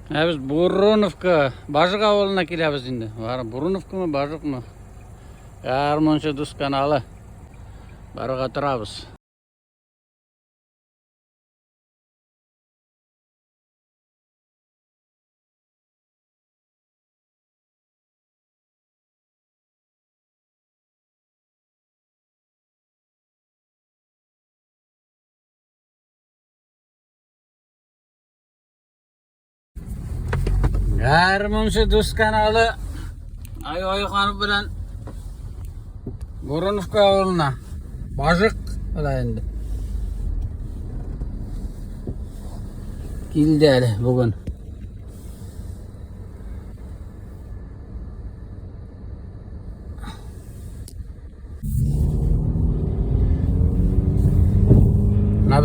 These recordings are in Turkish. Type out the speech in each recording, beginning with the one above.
Biz Burunovka, Bajık avuluna kelemiz endi. Var Burunovka mı, Bajık mı? Armoncha Duz kanalı. Barıga turabız. Armoncha Duz kanalı. Oyxanıp bilen Burunovka avuluna. Bajık ala endi. Keldi hali bugün.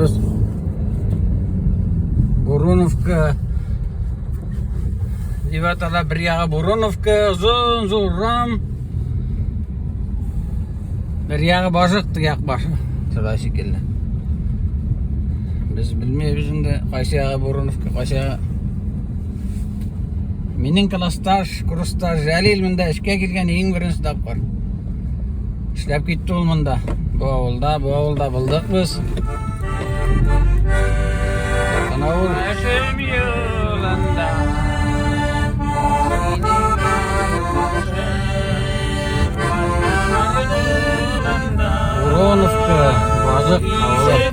Biz Burunovka Divatala bir yağı Burunovka uzun ram. Bir yağı Bajık yak başı. Şöyle şekilde. Biz bilmeyiz şimdi qaysi yağı Burunovka, qaysi yağı. Mening klassdaş, kursdaş Jalil menda ishga kelgan eng birinchi topqir. İşlep ketdi ol munda. Bu avulda bildik biz. Kanavul Haşim yolunda. Burunovka, Bajık avulu.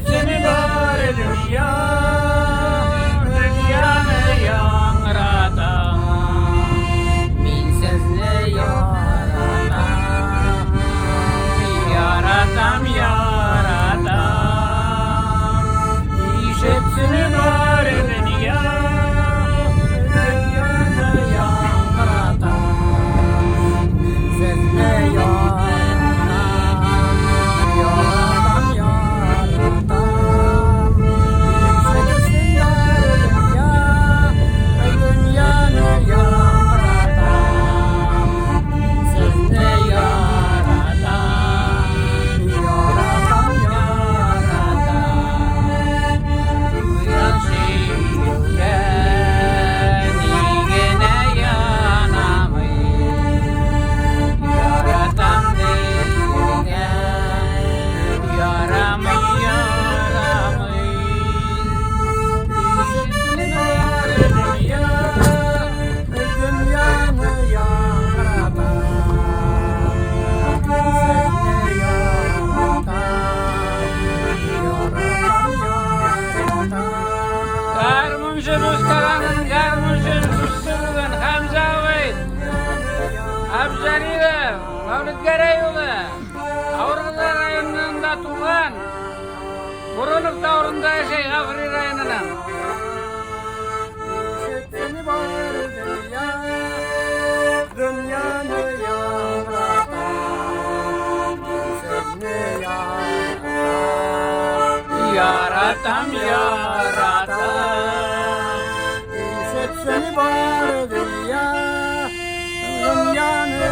Avrupa rayonunda tuğan Burunovka avurunda yaşay Gafri rayonundan. Yaratam seni var dünya, dünyanı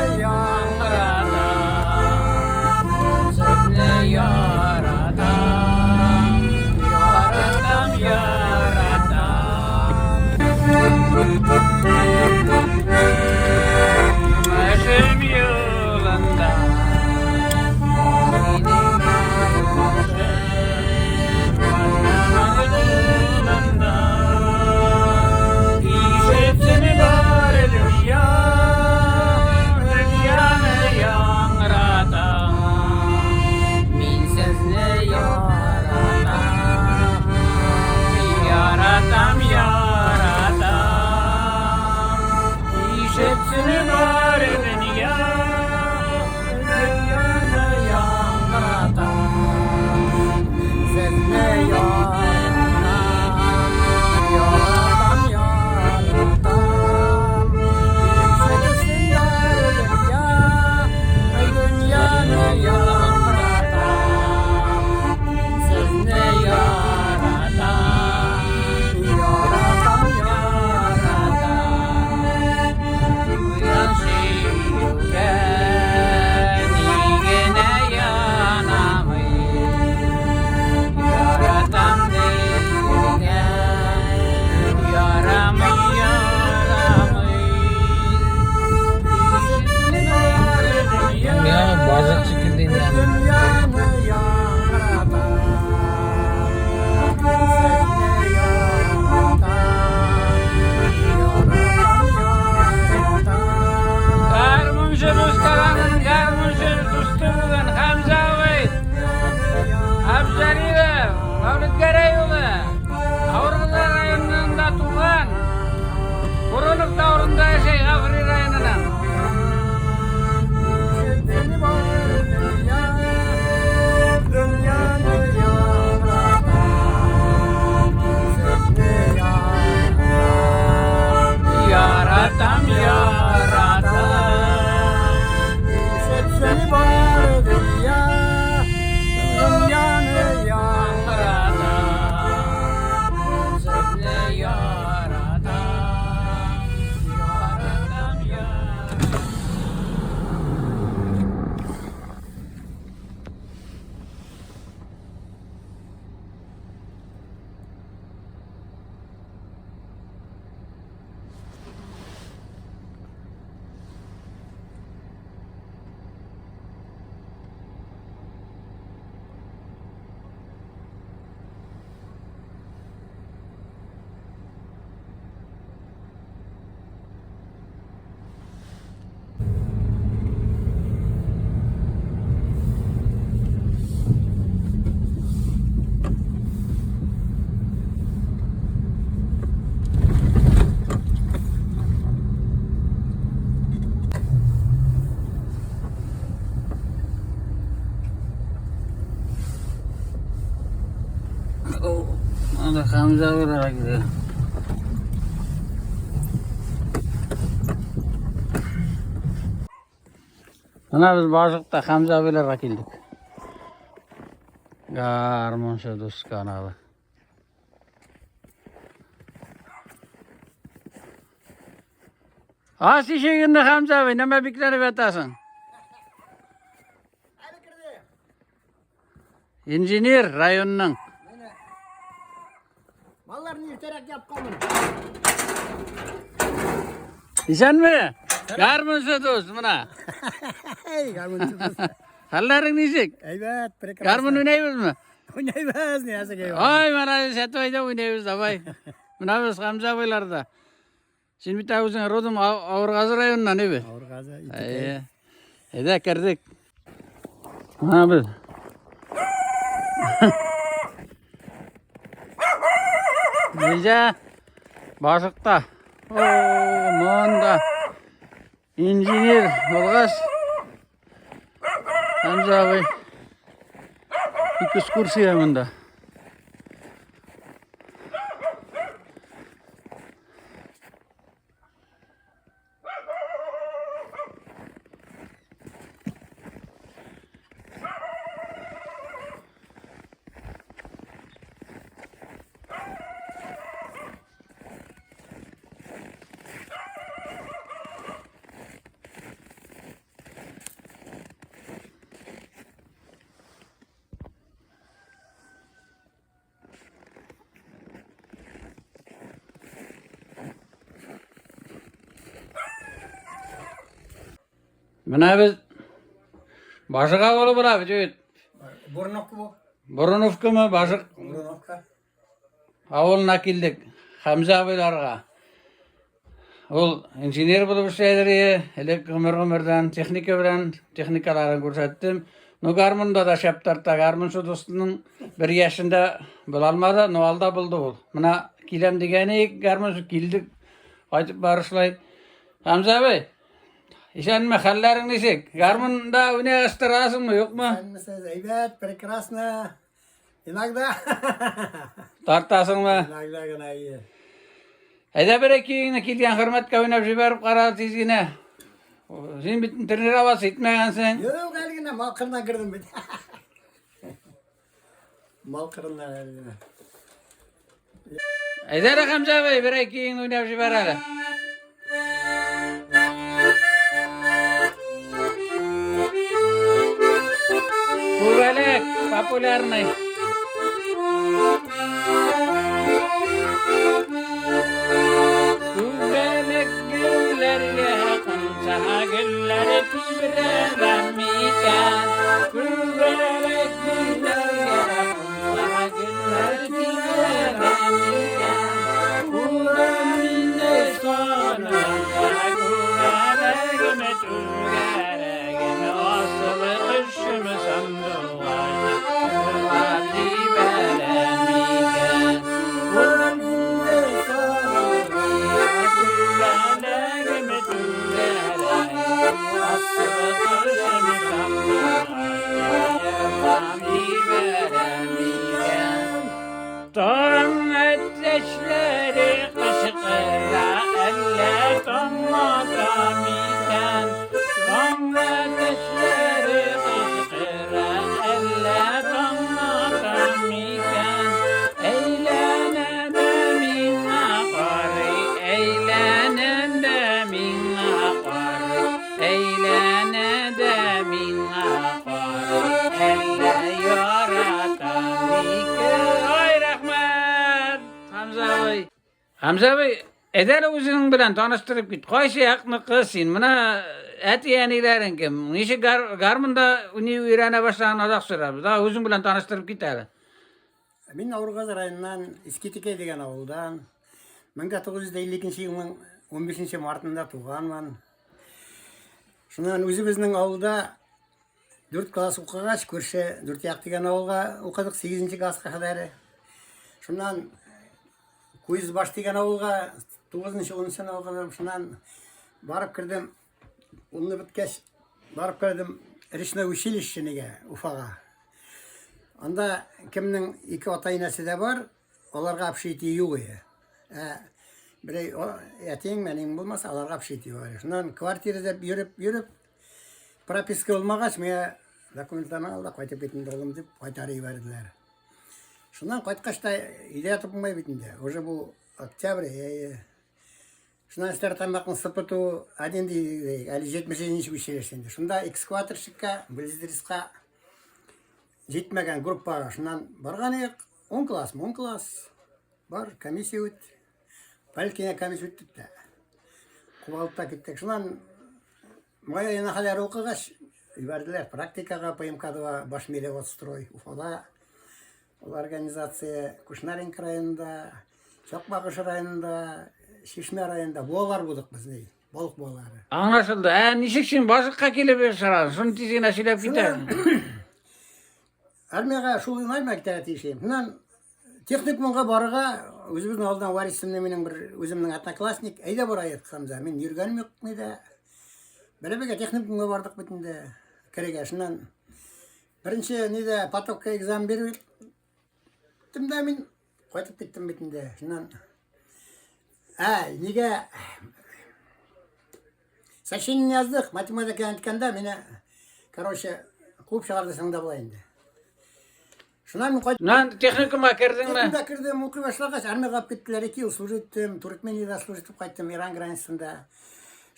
Haşim yolunda. Şimdi Hamza olarak gidiyor. Mana biz boshliqda Hamza bilan keldik. Garmoncha do'st kanali. As eshigingni Hamza abi, nima beklanib yotasan? İnjiner rayonning. Mallarni ertaroq gap qoldim. İşanmi? Garmoncha do'st mana. Ey garmoncha do'st. Hallaring nechik? Aybat, prekrasno. Garmon o'ynaymizmi? O'ynaymiz, niyasaga. Ay, mana Satoyda o'ynaymiz, davay. Mana biz Hamza bo'ylarda. Sen bitta o'zing rodim Og'irg'azi rayonidan edi. Og'irg'azi. Eda kirdik. Mana biz. Neja boshliqda. Monda. İnjiner bo'lg'as. Hamza abi. Ekskursiya bunda. Mana biz boshqa bo'lib bo'ladi, jo'yt. Burnoq bu. Burunovkami boshliq Burnoqqa. avulna keldik. Hamza abilarga. Ol injener bo'lib ishlaydi, elektr texnika bilan texnikalarini ko'rsatdim. No Garmonda da shaptarta Garmoncha do'stining 1 yaşında bo'lolmadi, Novalda bo'ldi u. Mana kelam degani Garmoncha keldik. Qaytib borishlaydi. Hamza abi, ishonma, hallaring nechik? Garmonda o'ynayastirasizmi, yo'qmi? Siz aybat, prekrasno. Inogda. Tortasizmi? Inogda gana iyi. Hayda bir ikingni kelgan hurmatga o'ynab jibarib qara tezgina. Sen bitin trenirovаться etmagansan. Yo'q, haligina mal qirdan kirdim bit. Mal qirdan haligina. Hayda Hamza abi, bir ikingni o'ynab jibaradi. Kuvalek, popularный. Kuvalek güllerle konsa güller titrememiken. Kuvalek güllerle konsa güller titrememiken. Kuvalinde sonra kuvalekime tügeregime asılı kışımı sandılar. Kuvalli veremiken. Kuvalinde sonra kuvalekime tügeregime asılı kışımı sandılar. Kuvalli veremiken. Torun ateşleri kışkıra eller donmadan iken. Torun ateşleri kışkıra eller donmadan iken. Eğlene de min akari, eğlene de min akari, eğlene de min akari, elle yaratan iken. Ay rahmat Hamza abi. Hamza abi, edel o'zing bilan tanishtirib ket. Qaysi haqni qilsin? Mana atiyanilaring kim? Necha Garmonda uni o'rgana boshlagan odoq so'rabmiz. Da o'zing bilan tanishtirib ketadi. Men Og'irg'azi rayonidan Iskitike degan avuldan 1952-yilning 15-martida tug'ganman. Shundan o'zimizning avulda 4 klass o'qigach, ko'rshi 4 yaq degan avulga o'qidik 8-klassga qadar. Shundan Ko'yizbosh degan avulga 9-10 sene o'qidim. Shundan borib kirdim. Uni bitgach borib kirdim Rishna училищениga Ufaga. Anda kimning 2 ota-onasi da bor, оларға общежитие yok. Бірей әтең мәнең болмаса аларға общежитие бар. Шунан квартирада йөреп прописка болмағаш, мен документтарын алда қайтып кетімді олым деп қайтарып берділер. Шунан қайткашта үйде ятып болмай бетінде. Уже бұл октябрь. Шунан істер тамақтың сыпыту әденді әлі 77-ші училищенде. Шунда экскаваторщикка, биліздірісқа жетмеген группаға. Шунан барған ек 10 класс. Бар, комиссия өтті. Пәлкене комиссия өтті де. Құбалыпта кеттік. Шунан моя енахалар оқығаш үйбәрділер. Практикаға ПМК-да башмелеводстрой. Уфада ол организация Кушнаренко районында, Чоқбағыш районында, Шишме районында болар болдық бізде. Болып болары. Аңлашылды. Нешекшін башыққа келіп шаран? Шunu тезген ашылап кетер. Армияға шулын аймақ тәтейшейм. Шунан техникумға барыға өзіміздің алдан варисімне менің бір өзімнің одноклассник әйда бар айет қамза. Мен жүргенім yok мейді. Бәлебеге техникумға бардық бітінде кереге. Шунан бірінші неде потокқа экзамен беріп да мен қайтып кеттім бетінде. Шунан неге сообщение яздық, математика әнтканда мені, короче, клуб шығарды саңда болайынды. Шунан мен қайтып... Техникумға кірдің ме? Техникумға кірдім, оқи башлағаш, армияға алып кеттілер, 2 жыл служиттім, Туркменияда служитіп қайттым, Иран границасында.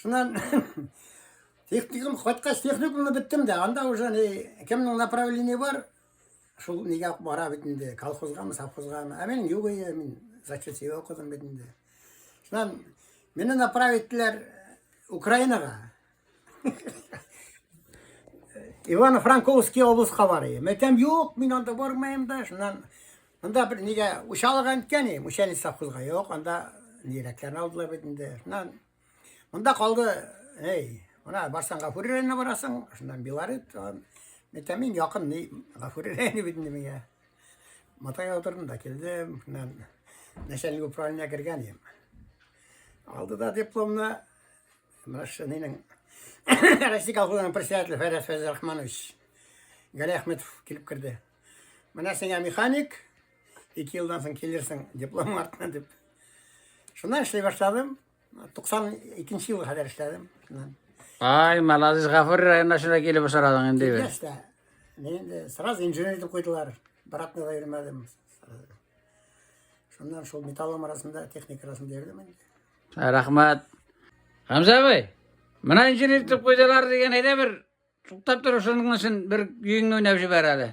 Шунан техникум қайткаш техникумны біттім де, анда уже кімнің направление бар, шул неге бара бетінде, колхозғамы, совхозғамы. Мен югая, мен зачет себе оқыдым бетінде. Шунан мені направиттілер Украинаға. Ивано-Франковский облысқа барайын. Мәтем жоқ, мен анда бармайым да. Шунан анда бір неге ушалық әнткені, мушәлі совхозға жоқ, анда неректерін алдылар бетінде. Шунан мұнда қалды, мына барсан Ғафури районына барасың, шундан Белорет. Мәтем мен яқын Ғафури районы бетінде менге. Матайға отырдым да келдім. Шунан начальник управления кірген ем. Алды да дипломны, ненің Россия колхозының председателі Фарид Фазарахманович Гали Ахметов келіп кірді. Мына сеңа механик, 2 жылдан соң келерсің диплом артынан деп. Шунан ішлей башладым. 92 жылға қадар ішледім. Малазиз Ғафури районына шына келіп ұшарадың енді бе? Енді сразу инженер етіп қойдылар. Баратныға үйремедім. Шунан шол металлом арасында, техник арасында ердім енді. Рахмат. Хамза бай, мына инженер етіп қойдылар деген айда бір сұқтап тұр ұшының үшін бір күйіңді ойнап жібер әлі.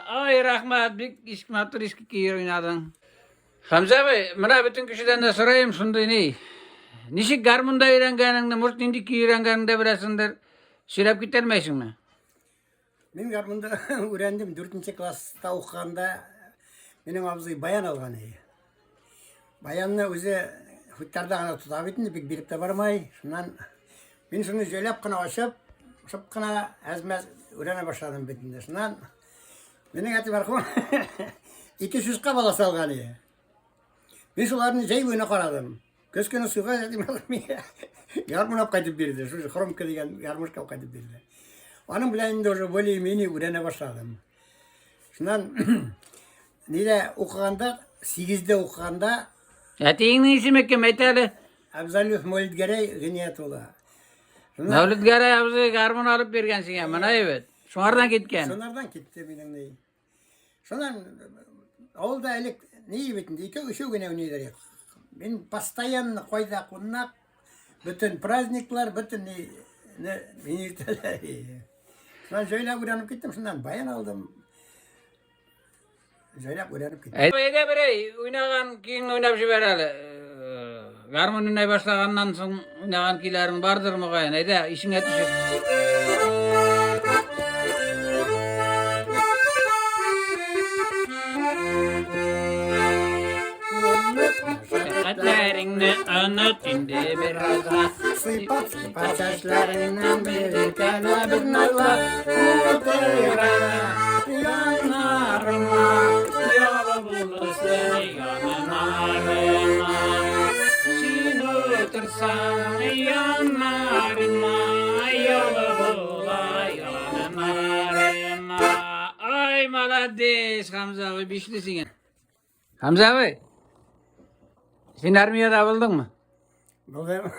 Ay rahmat, bir işkimatır işki kiyir oynadın. Hamza bey, mına bütün kişiden de sorayım şunday ne? Nişik garmunda öğrengeninde, murt indik öğrengeninde bilesindir. Söylep gidermeysin mi? Мен гармында үйрендім 4-ші класста оқығанда менің абзый баян алған. Баянны өзі хуттарда ғана тұта бетінде бек беріп те бармай. Шунан мен шуны жөйлеп қана ашып қана әзмәз үйрене башладым бетінде. Шунан менің әті барқым 2-3 бала салған. Мен соларын жай өйне қарадым. Көскені суға ярмынап қайтып берді. Хромка деген ярмышқа қайтып берді. Onun bileninde уже более-менее үйрене башладым. Шунан неде оқығанда, 8-де оқығанда Әтейіңнің ісім екен, айталы. Абзалюх Молитгерей Гениятулла. Мәулітгәрәй абзый гармон алып берген сіңе, мына ебет. Шоңардан кеткен. Сонардан кетті менің ней. Сонан ауылда әлек ней бетінде, үшеу гene өнедер. Мен постоянно қойда қонақ, bütün праздниклар, bütün ne minirteler. Сонан жайлап öğrenip gittim, сонан баян алдым. Жайлап öğrenip gittim. Eге бірей, ойнаған кейін ойнап жібер әлі. Гармон ойнай башлағаннан соң ойнаған күйлерің бардыр мұғайын. Әйде, ішіңе түсіп. Şefkatlerini anlatındı birazdan. Sıйпап saçlarından bir tane bir nazla Mutluyurana yanlarıma Yolu bulur seni yanlarıma. Sen otursan yanlarıma. Yolu bulur yanlarıma. Ay malades Hamza abi bişlisin. Hamza abi. Sen armiyada buldun mu? Buldum.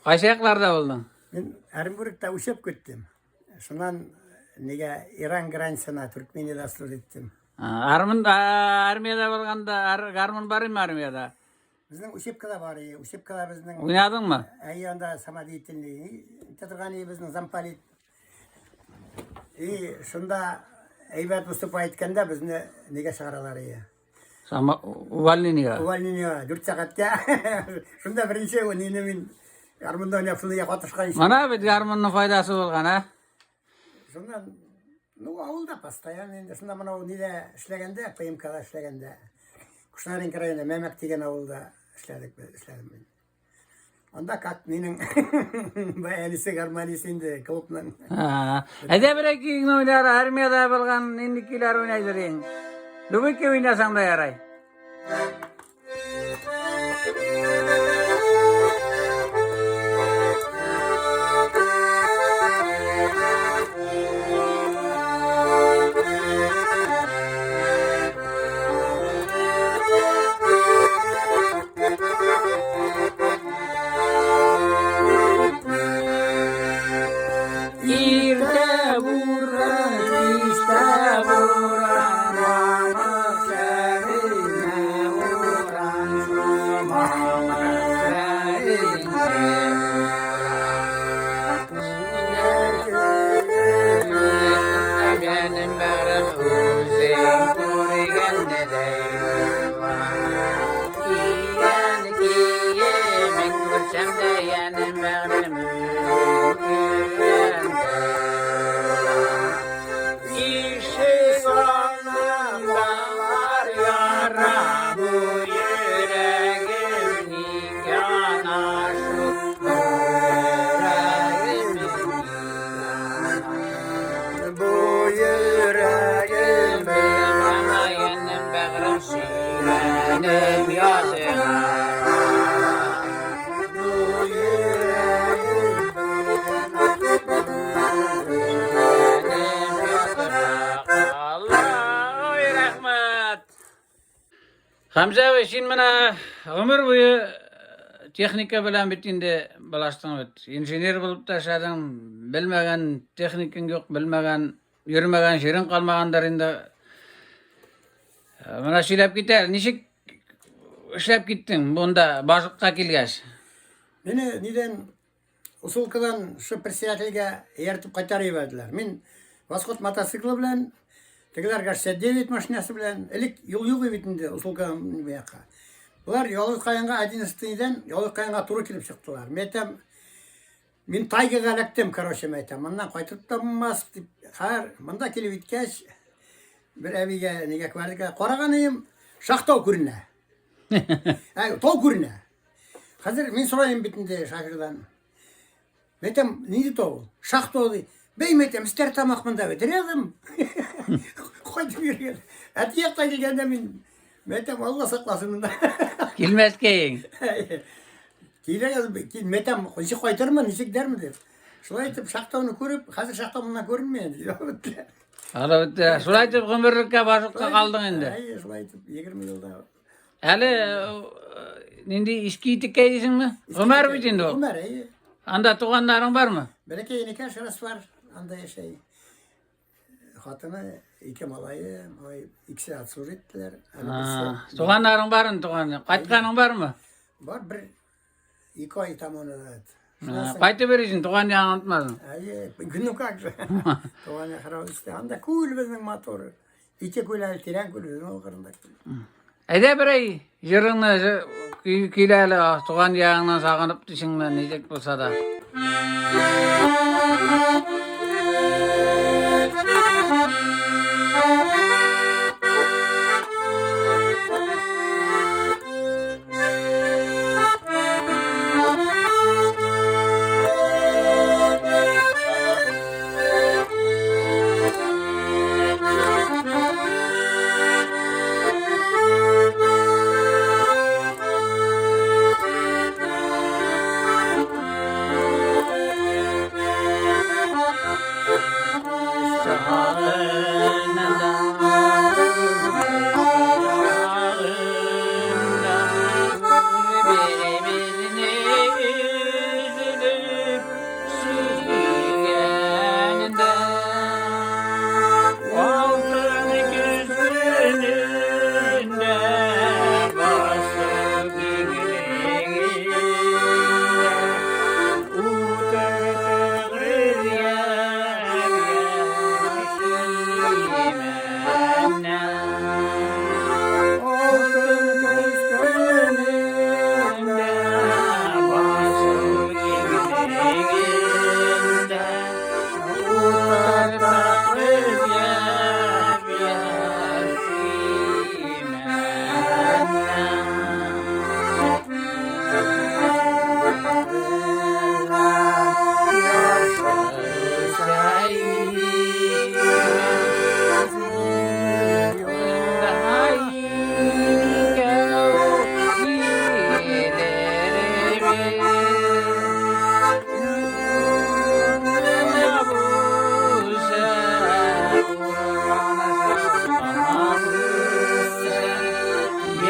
Qaysi yaqlarda buldun? Ben Оренбург'da uçup gittim. Şundan nege İran graniçasına Türkmeniyada slur ettim. Armiyada bolganda garmon бар mı armiyada? Bizning Uşepkada var ya, Uşepkada bizning Oynadın mı? ayonda samodeyительный, Tetrgani bizning zampolit. Şunda Eybat Mustafa aytkanda bizni nega çağıralar ya. Sama Uvaliniga. Увольнение 4 saatga. Şunda birinchi o'yinni men Armonda o'ynayapsın diye qatışkan iş. Mana bit garmonning foydasi bo'lgan, ha? Şundan avulda постоянно endi şunda mana o nida ishlaganda, PMK'da ishlaganda. Kuşnarin krayında Memek degan avulda ishladim men. Onda kak mening bayanisi garmanisi endi klubdan. Ha. Ede bireki oynar armiyada bo'lgan indikilar o'ynaydiring. Lubiki o'ynasang da yaray. İrte vuran, işte vuran, mamak serine vuran, mamak serine vuran. Benim bağrım uzun, kurigende deyim var. İyan kiyemin kursam da yanım bağrım Hamza abi, sen mana ömür boyu texnika bilan bitinde balasting bit. İnjener bolup taşadың, bilmegen texniking yok, bilmegen, yürümegen şerin kalmagandar indi. Mana şilap gitar, nişik işlep gittin bunda başlıkka kelgäç? Meni niden usulkadan şu председательге ертип кайтарып бердилер. Мен Восход мотоцикли bilen Tekiler karşı 9 maşinası bilen elik yol yok evitinde usulkan beyaka. Bunlar yolu kayanga 11'den yolu kayanga turu kilip çıktılar. Men tayga galaktim karoşe metem. Ondan kaytıp da bulmaz. Har, manda kilip itkeş bir evige negek vardı. Koraganıyım şahtov kurine. Tol kurine. Hazır men sorayım bitinde şakırdan. Metem neydi tol? Şahtov di. Bey metem ister tamak mında vediriyordum. Koydum yürüyor. Eti yakta gelgende men metem Allah saklasın bunda. Kilmez keyin. Metem işi koytarma nişik der mi der. Şulay etip şahtavını görüp, hazır şahtavından görünmeyen. Ala bitti. Şulay etip ömürlükke başlıkka kaldın endi. Şulay etip 20 yılda. Hele nindi işki tikkeydisin mi? Ömer mi şimdi o? Ömer iyi. Anda tuğanların var mı? Belki yeniken şurası var. Anda şey. Hatını iki malayı, ikisi atsur ettiler. Tuğanların var mı tuğanların? Kaçkanın var mı? Var bir iki ay tam onu da. Kaçtı verirsin tuğan yanı unutmadın. Ay, günlük akşı. Tuğan yakara işte. Anda kul bizim motoru. İki kulal tren kul bizim o kırında. Ede birey yırını küyleli tuğan yağından sağınıp dişinden necek bulsa da.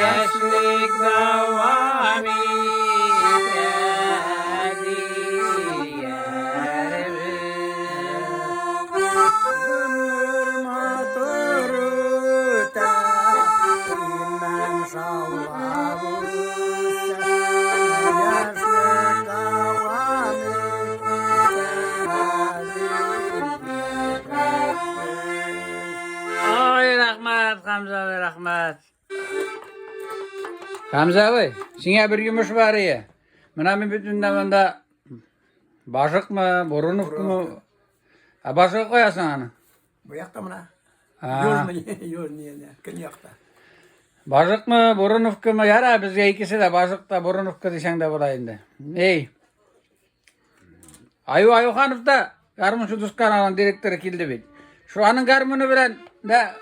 Yaşlık davami Ay rahmat Hamza abi rahmat. Hamza abi, sana bir yumuş var ya. Mına bütün zamanda başık mı, burunuk mu? Başık koyasın onu. Bu yakta mı na? Ha. Yol mu? Yol niye? Kim yakta? Başık mı, burunuk mu? Yara bizge ikisi de başık da burunuk diysen de bulayında. Ey. Ayu Hanif da Garmın Şudus kanalının direktörü kildi bit. Şu anın garmını bilen de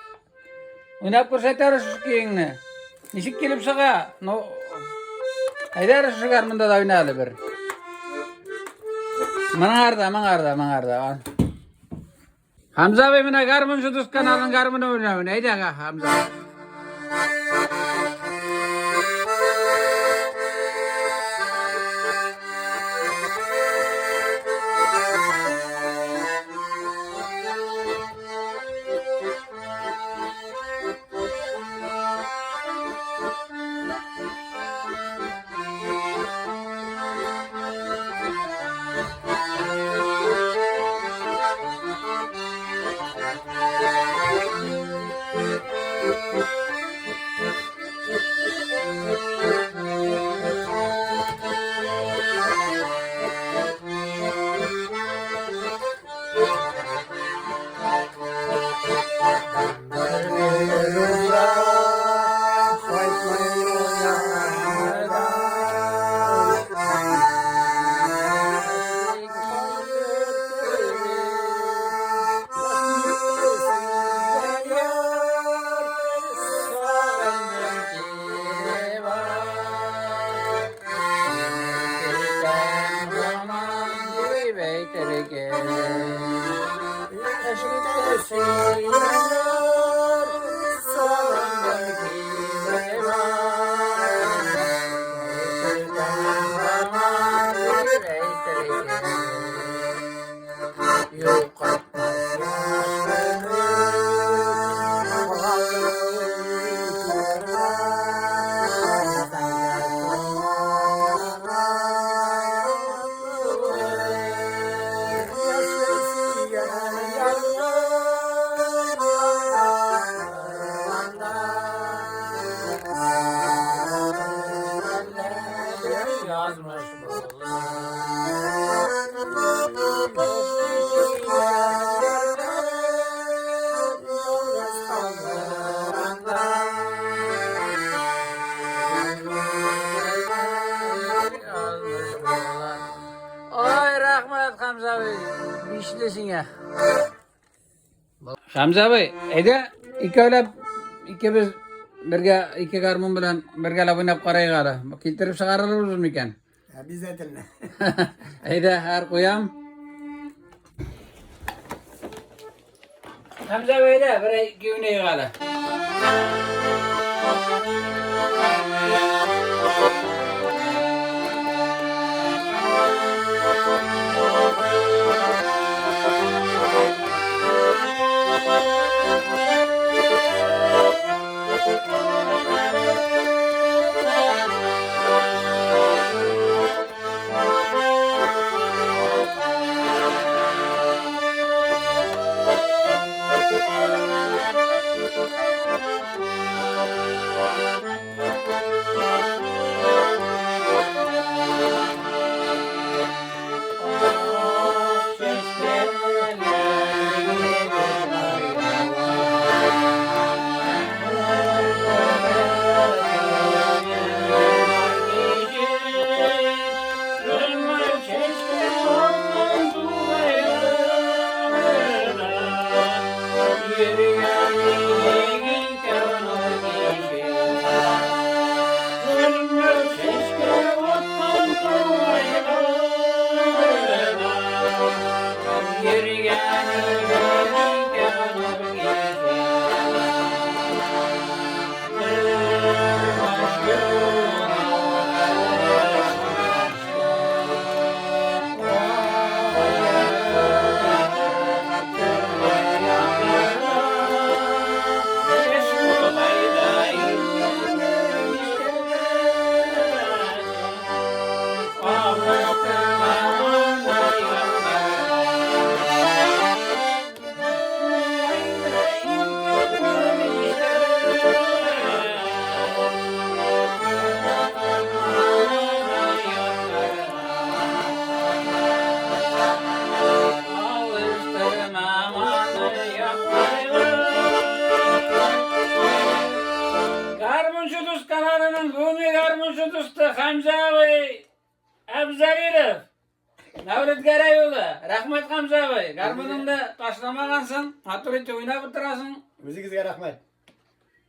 oynap ko'rsatari şu kiyingni. Nishik kelib siga? No. Haydar şu garmında da oynalı bir. Mangarda. Hamza Bey mina Garmın Şudus kanalının garmını oynayın. Haydi Hamza. bilesine. Hamza Bey, ede iki öyle iki biz iki garmon bilen birge laf oynap qaraygalı. Keltirip çıgarırız miken? Biz de dinle. Ede her koyam. Hamza Bey de bir güne yığalı. Garmuncu dostlarının Rumi garmuncu dostu Hamza Bey Abzalilov. Mevlüt Garayoğlu. Rahmet Hamza Bey. Garmununda taşlamagansın. Hatırlıca oynap oturasın. Özünüzge rahmet.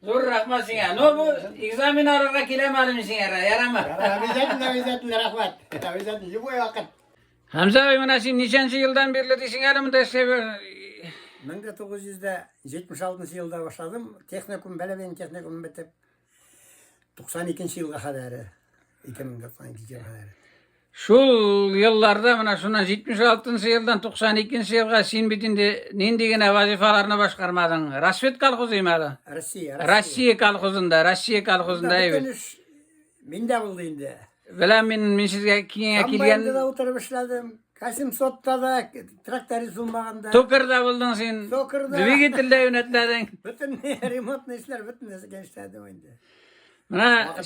Zor rahmet sana. Ne bu? Egzamin ararga kilemedim sana. Yarama. Avizetin rahmet. Avizetin bu vakit. Hamza Bey bana şimdi neçenci yıldan beri desin de seviyor. 1976 yılda başladım. Teknikum, Belebeyin teknikum bitip 92 yılga kadar. 2092 yılga kadar. Şu yıllarda bana şundan 76 yıldan 92 yılga sen bitinde nendegene vazifalarını başkarmadın. Rasvet kalkuzuyum hala. Rossiya kalkuzunda evet. Min de buldu indi. Bilen min sizge kiyene Kambayında kilgen da oturup işledim. Kasım Sot'ta da traktörü sunmağında. Tokırda buldun sen. Tokırda. Düvi gitilde yönetledin. Bütün remote işler bütün gençlerdi oyunda. Bana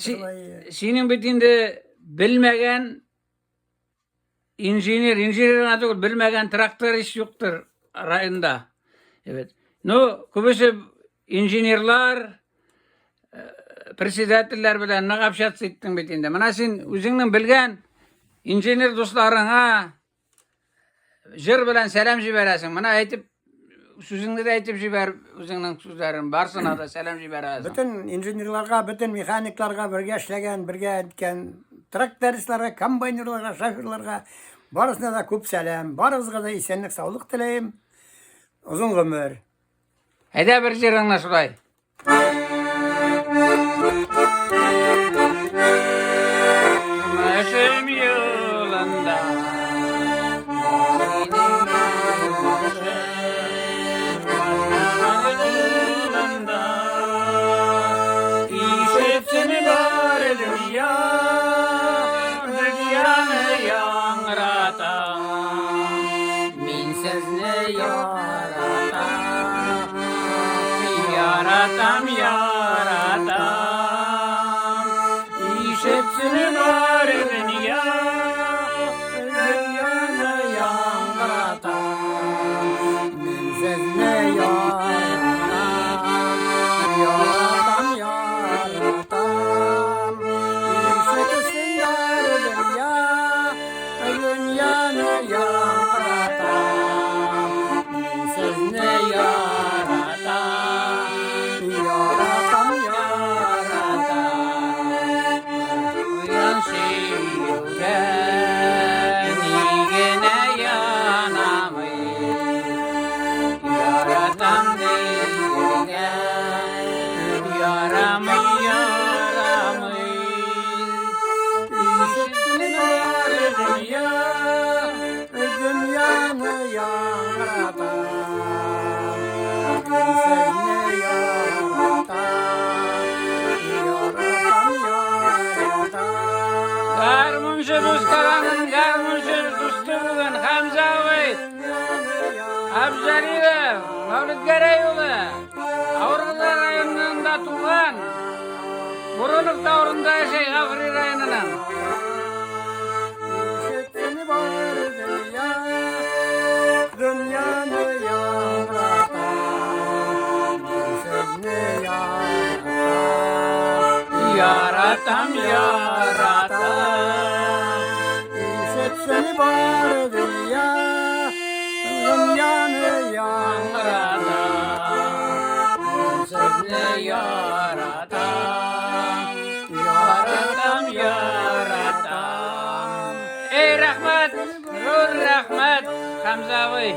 senin bitinde bilmegen injiner adı bilmegen traktör iş yoktur rayında. Evet. No, kubisi injinerler presidentler bilen ne kapşat sittin bitinde. Mana sen özüңнің bilgen injiner dostlarına jır bilen selam jiberasın. Mana aytip sözüңді de aytip jiber özüңнің sözlerin barsına da selam jiberasın. Bütün injinerlarga, bütün mekaniklarga birge işlegen, birge etken traktöristlarga, kombaynerlarga, şoförlarga barısına da көп selam. Barınızga da isenlik, sağlık dileyim. Uzun ömür. Hayda bir jirіңna şulay. Başım yolunda İşetsini var dünya Dünyanı yangratan Minsizne yaratan Yaratam İşetsini var dünya Dünyanı yangratan Minsizne yaratan, yaratan. İşletsinler dünya, dünyanı yaratan. Sultanov davrında şey Gafuri rayonundan. İşitsini var dünya, dünyanı yaratan, seni yaratan. Yaratam yaratam. İşitsini var dünya, dünyanı yaratan, Seni yaratam. Yaratam yaratam. Ey rahmat, nur rahmat Hamza abi.